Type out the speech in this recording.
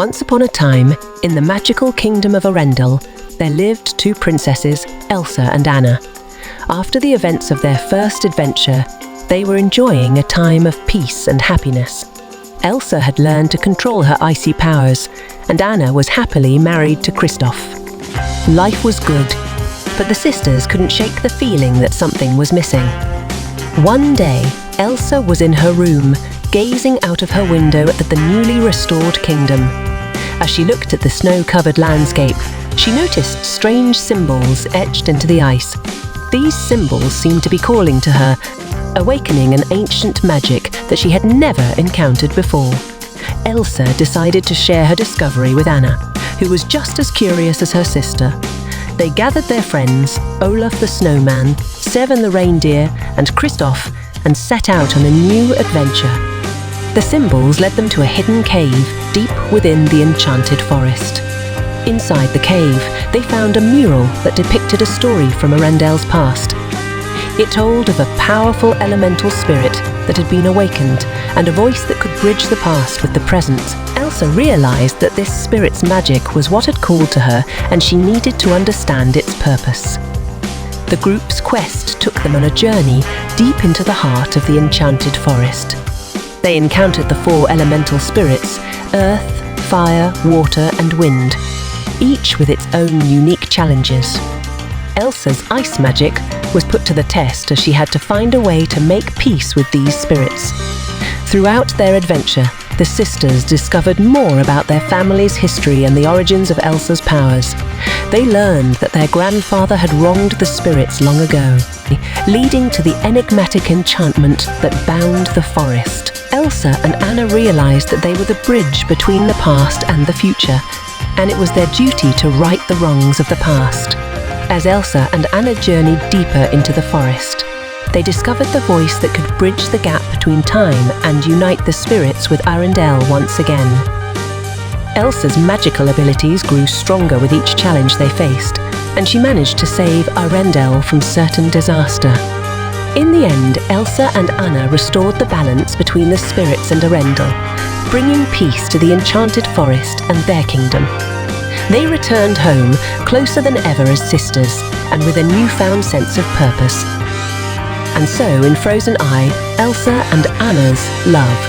Once upon a time, in the magical kingdom of Arendelle, there lived two princesses, Elsa and Anna. After the events of their first adventure, they were enjoying a time of peace and happiness. Elsa had learned to control her icy powers, and Anna was happily married to Kristoff. Life was good, but the sisters couldn't shake the feeling that something was missing. One day, Elsa was in her room, gazing out of her window at the newly restored kingdom. As she looked at the snow-covered landscape, she noticed strange symbols etched into the ice. These symbols seemed to be calling to her, awakening an ancient magic that she had never encountered before. Elsa decided to share her discovery with Anna, who was just as curious as her sister. They gathered their friends, Olaf the snowman, Sven the reindeer, and Kristoff, and set out on a new adventure. The symbols led them to a hidden cave deep within the enchanted forest. Inside the cave, they found a mural that depicted a story from Arendelle's past. It told of a powerful elemental spirit that had been awakened and a voice that could bridge the past with the present. Elsa realized that this spirit's magic was what had called to her, and she needed to understand its purpose. The group's quest took them on a journey deep into the heart of the enchanted forest. They encountered the four elemental spirits: earth, fire, water, and wind, each with its own unique challenges. Elsa's ice magic was put to the test as she had to find a way to make peace with these spirits. Throughout their adventure, the sisters discovered more about their family's history and the origins of Elsa's powers. They learned that their grandfather had wronged the spirits long ago, leading to the enigmatic enchantment that bound the forest. Elsa and Anna realized that they were the bridge between the past and the future, and it was their duty to right the wrongs of the past. As Elsa and Anna journeyed deeper into the forest, they discovered the voice that could bridge the gap between time and unite the spirits with Arendelle once again. Elsa's magical abilities grew stronger with each challenge they faced, and she managed to save Arendelle from certain disaster. In the end, Elsa and Anna restored the balance between the spirits and Arendelle, bringing peace to the enchanted forest and their kingdom. They returned home closer than ever as sisters, and with a newfound sense of purpose. And so, in Frozen I, Elsa and Anna's love